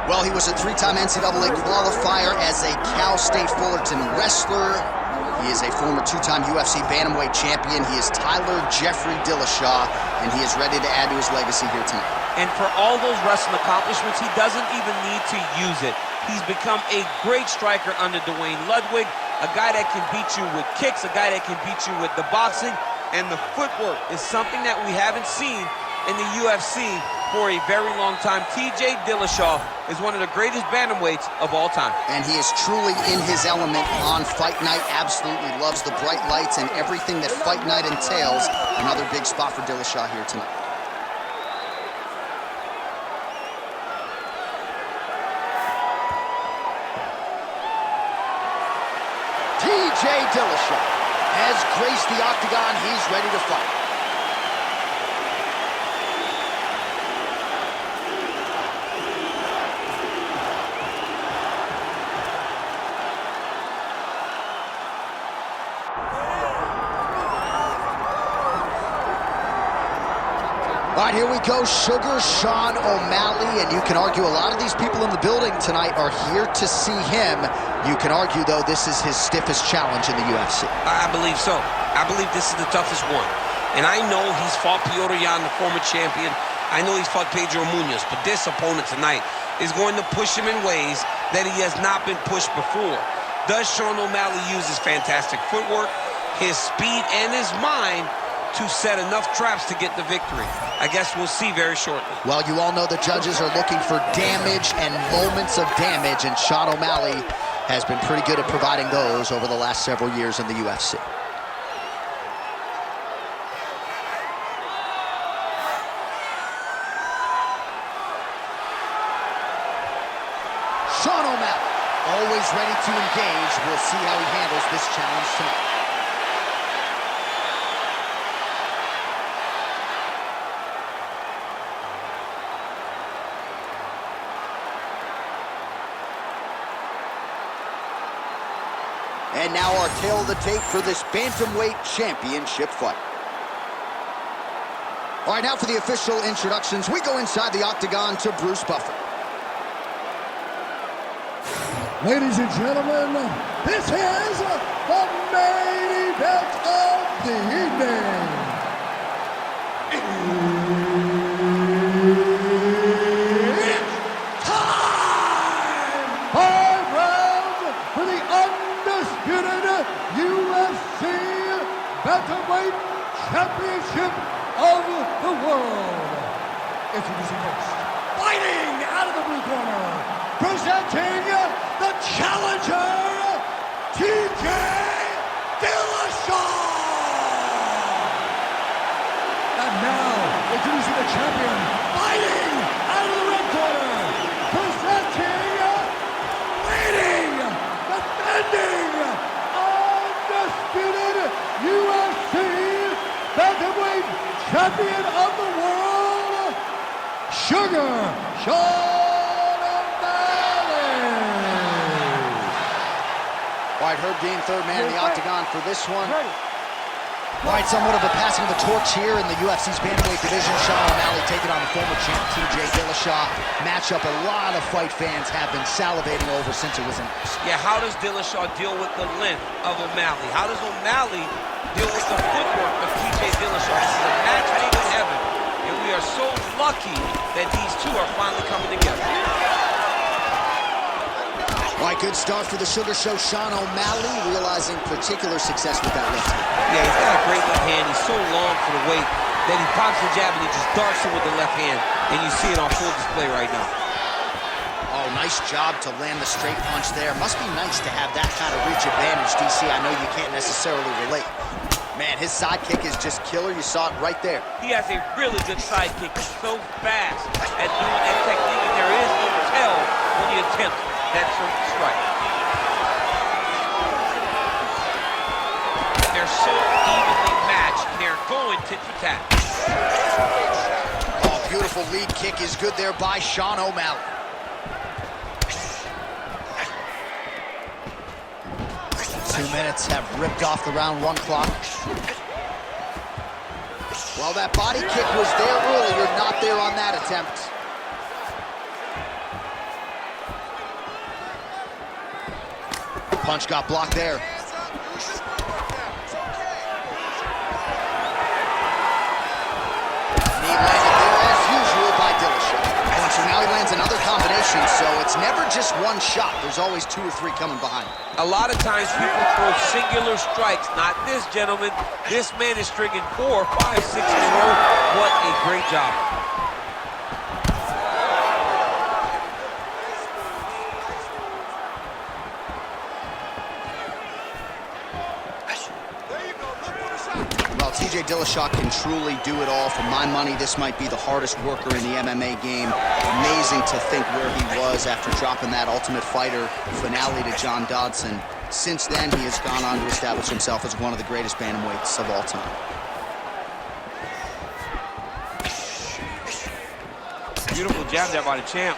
Well, he was a three-time NCAA qualifier as a Cal State Fullerton wrestler. He is a former two-time UFC bantamweight champion. He is Tyler Jeffrey Dillashaw, and he is ready to add to his legacy here tonight. And for all those wrestling accomplishments, he doesn't even need to use it. He's become a great striker under Dwayne Ludwig, a guy that can beat you with kicks, a guy that can beat you with the boxing, and the footwork is something that we haven't seen in the UFC for a very long time. TJ Dillashaw is one of the greatest bantamweights of all time. And he is truly in his element on fight night. Absolutely loves the bright lights and everything that fight night entails. Another big spot for Dillashaw here tonight. TJ Dillashaw has graced the octagon. He's ready to fight. All right, here we go. Sugar Sean O'Malley, and you can argue a lot of these people in the building tonight are here to see him. You can argue, though, this is his stiffest challenge in the UFC. I believe so. I believe this is the toughest one. And I know he's fought Piotr Jan, the former champion. I know he's fought Pedro Munoz, but this opponent tonight is going to push him in ways that he has not been pushed before. Does Sean O'Malley use his fantastic footwork, his speed, and his mind to set enough traps to get the victory? I guess we'll see very shortly. Well, you all know the judges are looking for damage and moments of damage, and Sean O'Malley has been pretty good at providing those over the last several years in the UFC. Sean O'Malley, always ready to engage. We'll see how he handles this challenge tonight. And now our tail of the tape for this bantamweight championship fight. All right, now for the official introductions. We go inside the octagon to Bruce Buffer. Ladies and gentlemen, this is the main event of the evening. It's time! 5 rounds for the undisputed UFC Bantamweight Championship of the world. Introducing first, fighting out of the blue corner, presenting the challenger, TJ Dillashaw. And now, introducing the champion, fighting out of the red corner, presenting, leading, defending, undisputed UFC Bantamweight Champion of the world, Sugar Sean O'Malley. All right, Herb Dean, third man in the octagon for this one. All right, somewhat of a passing of the torch here in the UFC's bantamweight division. Sean O'Malley taking on the former champ TJ Dillashaw. Matchup a lot of fight fans have been salivating over since it was announced. Yeah, how does Dillashaw deal with the length of O'Malley? How does O'Malley deal with the footwork of TJ Dillashaw? This is a match made in heaven, and we are so lucky that these two are finally coming together. All right, good start for the Sugar Show. Sean O'Malley realizing particular success with that left hand. Yeah, he's got a great left hand. He's so long for the weight that he pops the jab and he just darts it with the left hand, and you see it on full display right now. Oh, nice job to land the straight punch there. Must be nice to have that kind of reach advantage, DC. I know you can't necessarily relate. Man, his sidekick is just killer. You saw it right there. He has a really good sidekick. He's so fast at doing that technique, and there is no tell when he attempts that certain strike. They're so evenly matched. They're going tit-for-tat. Oh, beautiful lead kick is good there by Sean O'Malley. Two minutes have ripped off the round 1 clock. Well, that body kick was there earlier, not there on that attempt. Punch got blocked there. Knee landed there as usual by Dillashaw. And so now he lands another combination, so it's never just one shot. There's always 2 or 3 coming behind. A lot of times people throw singular strikes. Not this gentleman. This man is stringing 4, 5, 6 in a row. What a great job. Well, TJ Dillashaw can truly do it all. For my money, this might be the hardest worker in the MMA game. Amazing to think where he was after dropping that Ultimate Fighter finale to John Dodson. Since then, he has gone on to establish himself as one of the greatest bantamweights of all time. Beautiful jab there by the champ.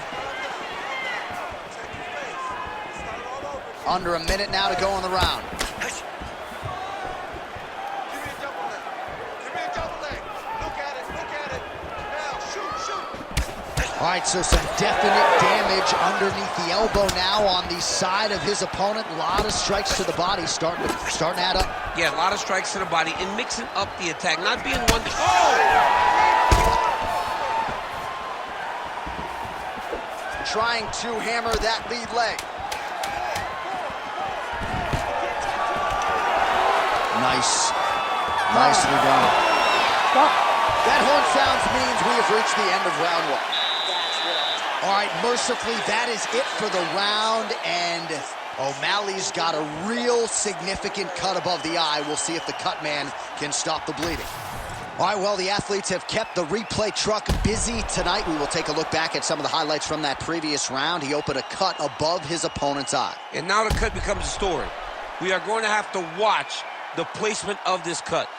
Under a minute now to go in the round. All right, so some definite damage underneath the elbow now on the side of his opponent. A lot of strikes to the body starting to add up. Yeah, a lot of strikes to the body and mixing up the attack, not being one. Oh! Trying to hammer that lead leg. Nice. Nicely done. That horn sounds means we have reached the end of round 1. All right, mercifully, that is it for the round, and O'Malley's got a real significant cut above the eye. We'll see if the cut man can stop the bleeding. All right, well, the athletes have kept the replay truck busy tonight. We will take a look back at some of the highlights from that previous round. He opened a cut above his opponent's eye. And now the cut becomes a story. We are going to have to watch the placement of this cut.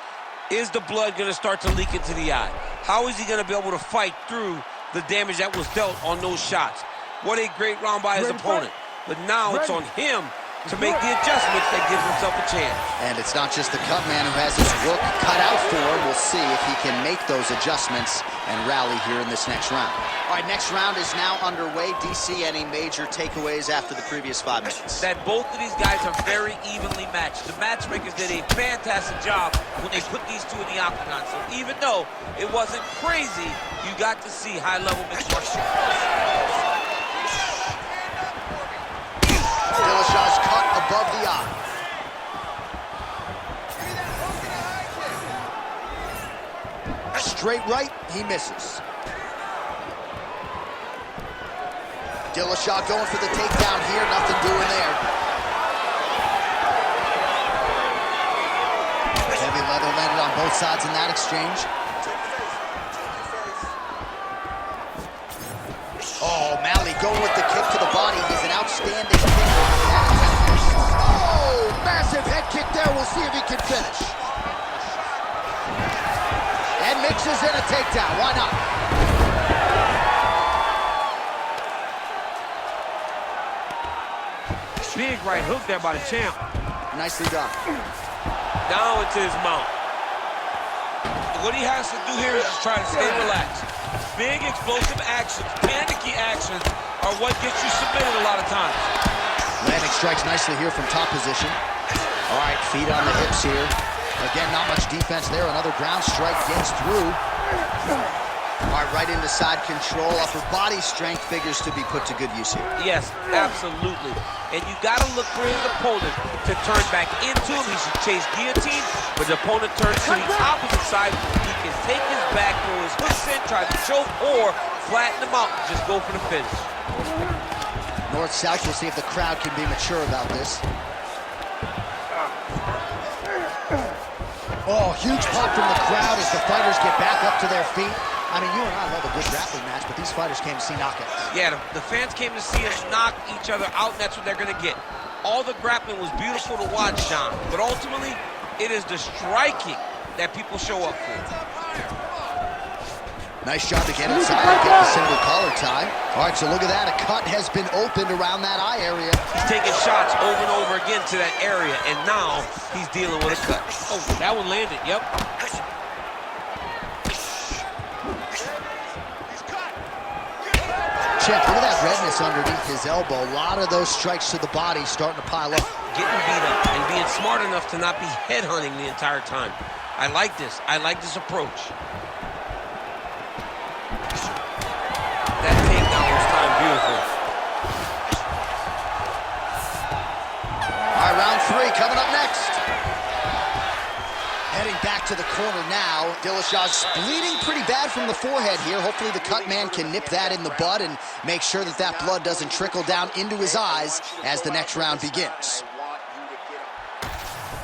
Is the blood going to start to leak into the eye? How is he going to be able to fight through the damage that was dealt on those shots? What a great round by his opponent. But now it's on him to make the adjustments that gives himself a chance. And it's not just the cut man who has his work cut out for him. We'll see if he can make those adjustments and rally here in this next round. All right, next round is now underway. DC, any major takeaways after the previous 5 minutes? That both of these guys are very evenly matched. The matchmakers did a fantastic job when they put these two in the octagon. So even though it wasn't crazy, you got to see high-level mixed martial arts. Dillashaw's cut above the eye. Straight right, he misses. Dillashaw going for the takedown here, nothing doing there. Heavy leather landed on both sides in that exchange. Oh, O'Malley going with the kick to the body. He's an outstanding kicker. Oh, massive head kick there. We'll see if he can finish. And mixes in a takedown. Why not? Big right hook there by the champ. Nicely done. Down into his mouth. What he has to do here is just try to stay relaxed. Big explosive actions, panicky actions are what gets you submitted a lot of times. Landing strikes nicely here from top position. All right, feet on the hips here. Again, not much defense there. Another ground strike gets through. All right, right into side control. Upper body strength figures to be put to good use here. Yes, absolutely. And you got to look for his opponent to turn back into him. He should chase guillotine, but the opponent turns to the opposite side. He can take his back, throw his hooks in, try to choke, or flatten him out and just go for the finish. North-south, we'll see if the crowd can be mature about this. Oh, huge pop from the crowd as the fighters get back up to their feet. I mean, you and I love a good grappling match, but these fighters came to see knockouts. Yeah, the fans came to see us knock each other out, and that's what they're going to get. All the grappling was beautiful to watch, John, but ultimately, it is the striking that people show up for. Nice job to get inside and get the single collar tie. All right, so look at that. A cut has been opened around that eye area. He's taking shots over and over again to that area, and now he's dealing with a cut. Oh, that one landed, yep. Check, look at that redness underneath his elbow. A lot of those strikes to the body starting to pile up. getting beat up and being smart enough to not be headhunting the entire time. I like this. I like this approach. That takedown was timed beautiful. All right, round 3 coming up next. Heading back to the corner now. Dillashaw's bleeding pretty bad from the forehead here. Hopefully the cut man can nip that in the bud and make sure that that blood doesn't trickle down into his eyes as the next round begins.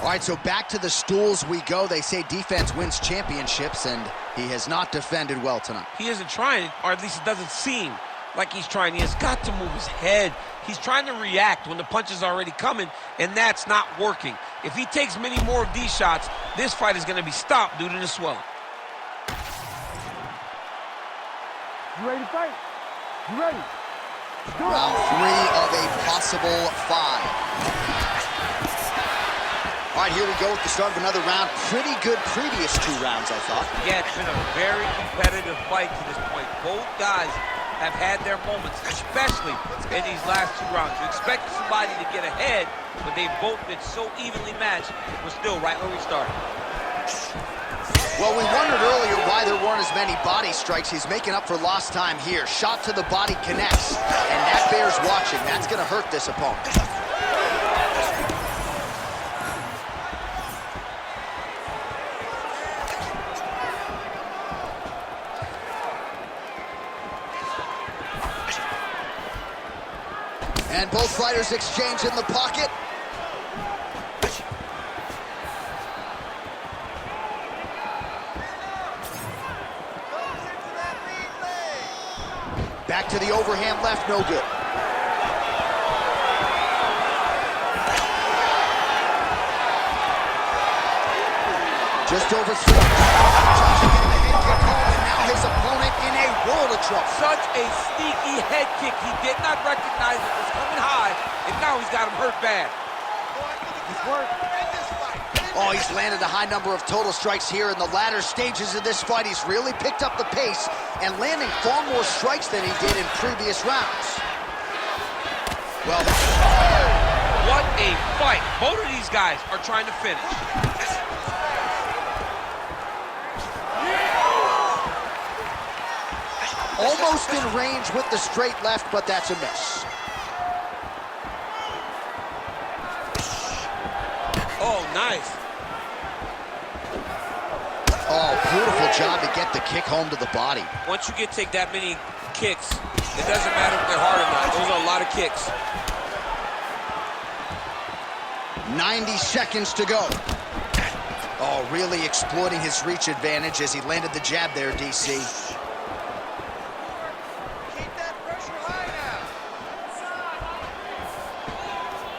All right, so back to the stools we go. They say defense wins championships, and he has not defended well tonight. He isn't trying, or at least it doesn't seem like he's trying. He has got to move his head. He's trying to react when the punch is already coming, and that's not working. If he takes many more of these shots, this fight is going to be stopped due to the swelling. You ready to fight? You ready? Round 3 of a possible 5. All right, here we go with the start of another round. Pretty good previous 2 rounds, I thought. Yeah, it's been a very competitive fight to this point. Both guys have had their moments, especially in these last 2 rounds. You expect somebody to get ahead, but they've both been so evenly matched. We're still right where we started. Well, we wondered earlier why there weren't as many body strikes. He's making up for lost time here. Shot to the body connects, and that bears watching. That's going to hurt this opponent. And both fighters exchange in the pocket. Back to the overhand left, no good. Just over 3. Joshua getting the head kick home, and now his opponent in a world of trouble. Such a sneaky head kick. He did not recognize it was coming high, and now he's got him hurt bad. Oh, he's landed a high number of total strikes here in the latter stages of this fight. He's really picked up the pace and landing far more strikes than he did in previous rounds. Well, what a fight. Both of these guys are trying to finish. almost in range with the straight left, but that's a miss. Oh, nice. Oh, beautiful job to get the kick home to the body. Once you take that many kicks, it doesn't matter if they're hard or not. Those are a lot of kicks. 90 seconds to go. Oh, really exploiting his reach advantage as he landed the jab there, DC. Keep that pressure high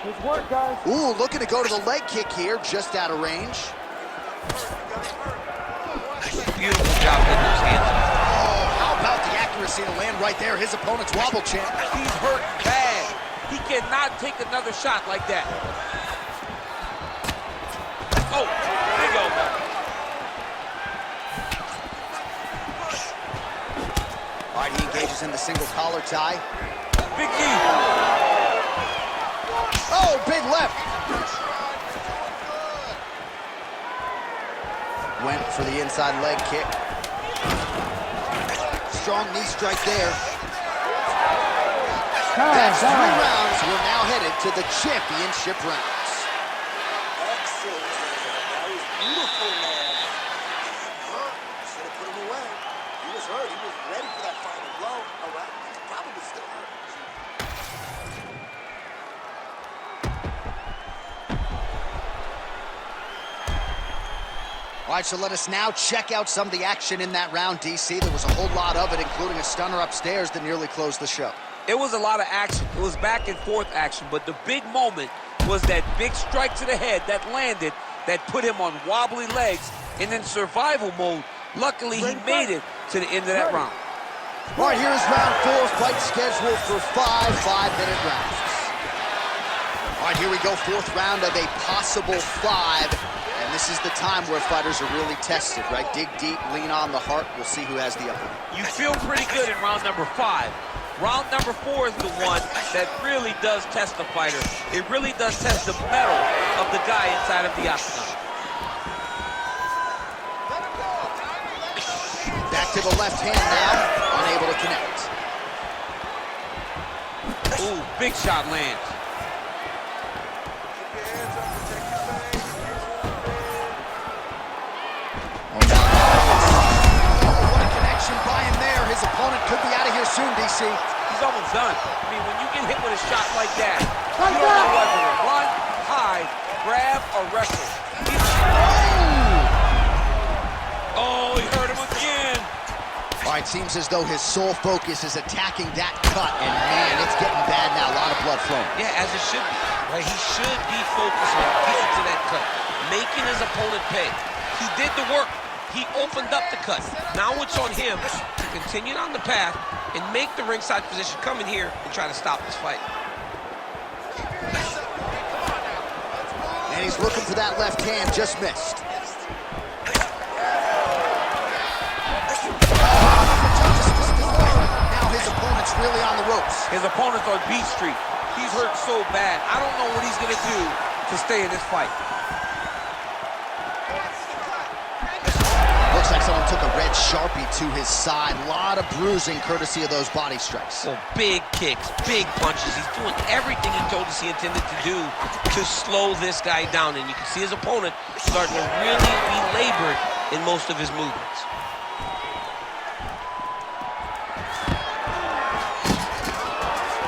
now. Good work, guys. Ooh, looking to go to the leg kick here, just out of range. Beautiful job getting those hands up. Oh, how about the accuracy to land right there? His opponent's wobble champ. He's hurt bad. He cannot take another shot like that. Oh, big elbow. All right, he engages in the single collar tie. Big knee. Oh, big left. Went for the inside leg kick. Strong knee strike there. That's 3 rounds. We're now headed to the championship rounds. Excellent. That was beautiful, man. Should have put him away. He was hurt. He was ready for that final blow. All right. He's probably still hurt. All right, so let us now check out some of the action in that round, DC. There was a whole lot of it, including a stunner upstairs that nearly closed the show. It was a lot of action. It was back and forth action, but the big moment was that big strike to the head that landed, that put him on wobbly legs, and in survival mode, luckily he made it to the end of that round. All right, here's round 4, fight scheduled for 5 5-minute rounds. All right, here we go, 4th round of a possible 5. And this is the time where fighters are really tested, right? Dig deep, lean on the heart. We'll see who has the upper hand. You feel pretty good in round number 5. Round number 4 is the one that really does test the fighter. It really does test the mettle of the guy inside of the octagon. Back to the left hand now, unable to connect. Ooh, big shot lands. By him there, his opponent could be out of here soon, DC. He's almost done. I mean, when you get hit with a shot like that, you don't know whether to run, hide, grab, or wrestle. Oh, he hurt him again. All right, seems as though his sole focus is attacking that cut, and man, it's getting bad now. A lot of blood flowing. Yeah, as it should be. Right? He should be focused on getting to that cut, making his opponent pay. He did the work. He opened up the cut. Now it's on him to continue down the path and make the ringside position, come in here and try to stop this fight. And he's looking for that left hand, just missed. Now his opponent's really on the ropes. His opponent's on Beat Street. He's hurt so bad. I don't know what he's going to do to stay in this fight. Looks like someone took a red Sharpie to his side. A lot of bruising courtesy of those body strikes. So big kicks, big punches. He's doing everything he told us he intended to do to slow this guy down. And you can see his opponent starting to really be labored in most of his movements.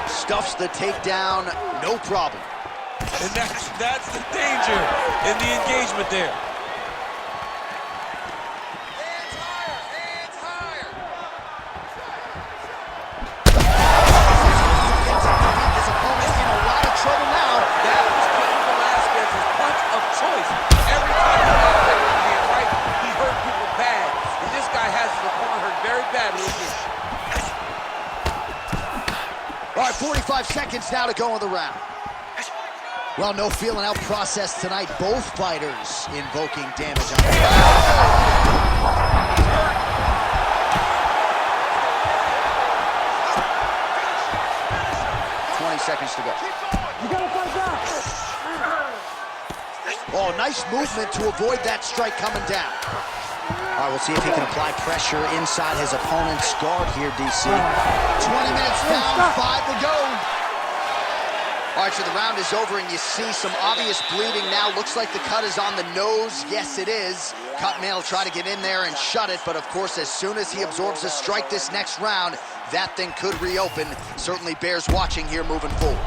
Stuffs the takedown, no problem. And that's the danger in the engagement there. All right, 45 seconds now to go in the round. Well, no feeling out process tonight. Both fighters invoking damage on the 20 seconds to go. You gotta fight back. Oh, nice movement to avoid that strike coming down. All right, we'll see if he can apply pressure inside his opponent's guard here, DC. 20 minutes down, 5 to go. All right, so the round is over, and you see some obvious bleeding now. Looks like the cut is on the nose. Yes, it is. Cutman will try to get in there and shut it, but of course, as soon as he absorbs a strike this next round, that thing could reopen. Certainly bears watching here moving forward.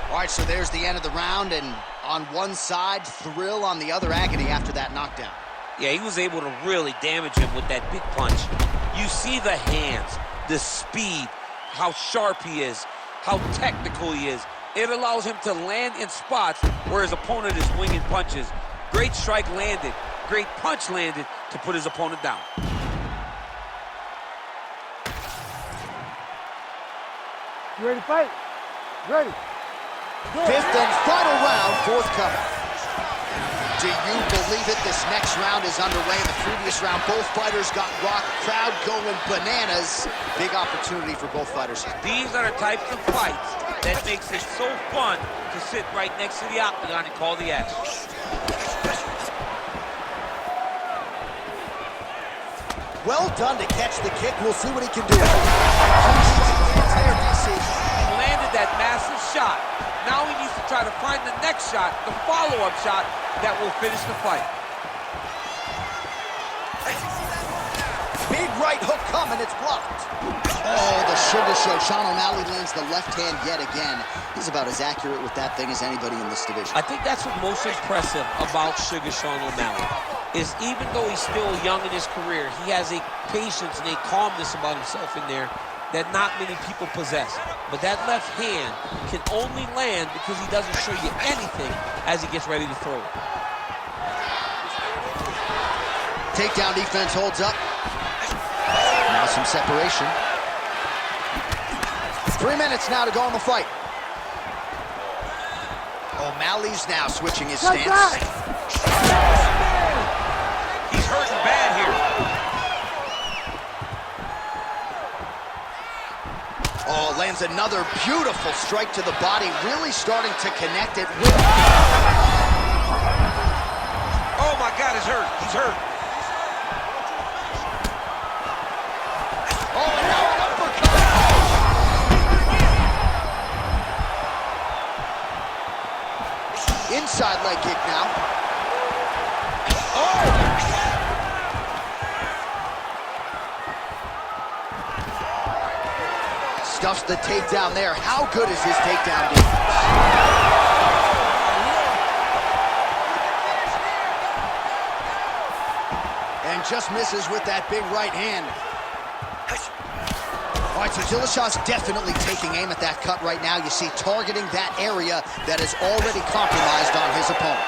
All right, so there's the end of the round, and on one side, thrill, on the other, agony after that knockdown. Yeah, he was able to really damage him with that big punch. You see the hands, the speed, how sharp he is, how technical he is. It allows him to land in spots where his opponent is winging punches. Great strike landed, great punch landed to put his opponent down. You ready to fight? Ready. Go. Fifth and final round, forthcoming. Do you believe it? This next round is underway. In the previous round, both fighters got rocked. Crowd going bananas. Big opportunity for both fighters here. These are the types of fights that makes it so fun to sit right next to the octagon and call the action. Well done to catch the kick. We'll see what he can do. There, DC. He landed that massive shot. Now he needs to try to find the next shot, the follow-up shot that will finish the fight. Big right hook coming, it's blocked. Oh, the Sugar Show. Sean O'Malley lands the left hand yet again. He's about as accurate with that thing as anybody in this division. I think that's what's most impressive about Sugar Sean O'Malley, is even though he's still young in his career, he has a patience and a calmness about himself in there that not many people possess. But that left hand can only land because he doesn't show you anything as he gets ready to throw it. Takedown defense holds up. Now some separation. 3 minutes now to go in the fight. O'Malley's now switching his stance. He's hurting bad here. Oh, lands another beautiful strike to the body, really starting to connect it with... Oh my God, he's hurt. He's hurt. Oh, and now an uppercut. Inside leg kick now. Oh! Stuffs the takedown there. How good is his takedown defense? And just misses with that big right hand. All right, so Dillashaw's definitely taking aim at that cut right now. You see, targeting that area that is already compromised on his opponent.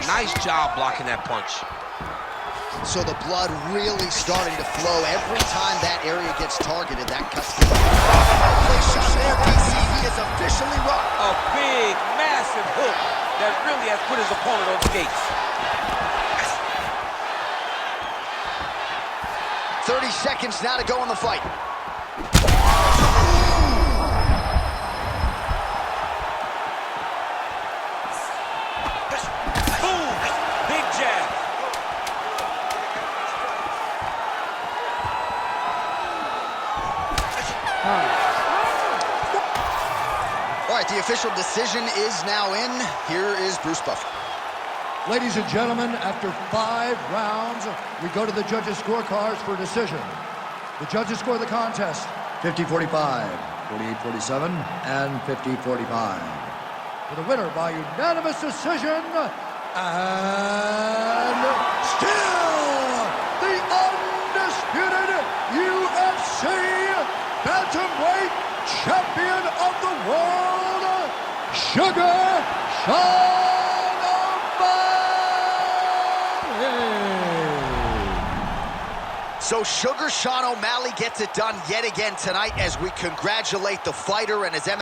Nice job blocking that punch. So the blood really starting to flow every time that area gets targeted. That cuts the place shot there, DC. He is officially rocked. A big, massive hook that really has put his opponent on skates. 30 seconds now to go in the fight. Boom! Big jab. All right, the official decision is now in. Here is Bruce Buffer. Ladies and gentlemen, after 5 rounds, we go to the judges' scorecards for a decision. The judges score the contest 50-45, 48-47, and 50-45. For the winner by unanimous decision, and still the undisputed UFC bantamweight champion of the world, Sugar Sean. So Sugar Sean O'Malley gets it done yet again tonight as we congratulate the fighter and his